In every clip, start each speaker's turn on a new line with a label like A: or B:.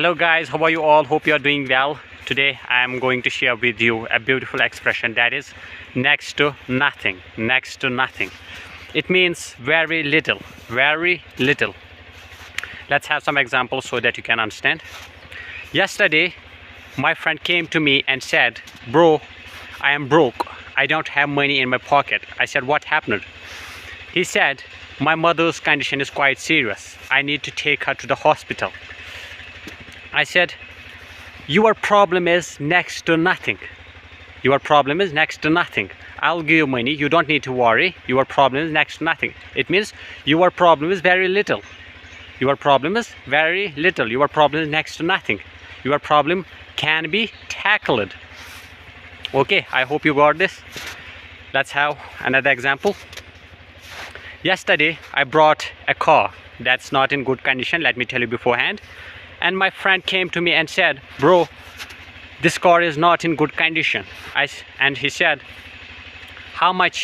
A: Hello guys, how are you all? Hope you are doing well. Today I am going to share with you a beautiful expression that is next to nothing. Next to nothing. It means very little, very little. Let's have some examples so that you can understand. Yesterday my friend came to me and said, "Bro, I am broke. I don't have money in my pocket." I said, "What happened?" He said, "My mother's condition is quite serious. I need to take her to the hospital." I said, "Your problem is next to nothing. Your problem is next to nothing. I'll give you money. You don't need to worry. Your problem is next to nothing." It means your problem is very little. Your problem is very little. Your problem is next to nothing. Your problem can be tackled. Okay, I hope you got this. Let's have another example. Yesterday, I brought a car that's not in good condition, let me tell you beforehand. And my friend came to me and said, "Bro, this car is not in good condition." And he said, "How much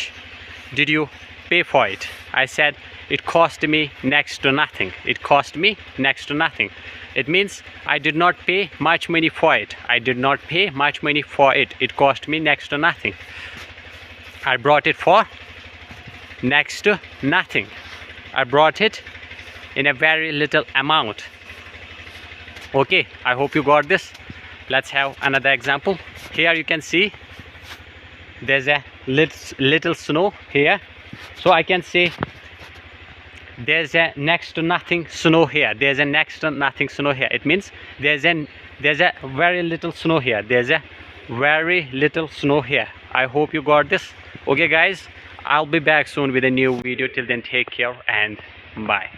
A: did you pay for it?" I said, "It cost me next to nothing. It cost me next to nothing." It means I did not pay much money for it. I did not pay much money for it. It cost me next to nothing. I brought it for next to nothing. I brought it in a very little amount. Okay, I hope you got this. Let's have another example. Here you can see there's a little snow here. So I can say there's a next to nothing snow here. There's a next to nothing snow here. It means there's a very little snow here. There's a very little snow here. I hope you got this. Okay guys, I'll be back soon with a new video. Till then, take care and bye.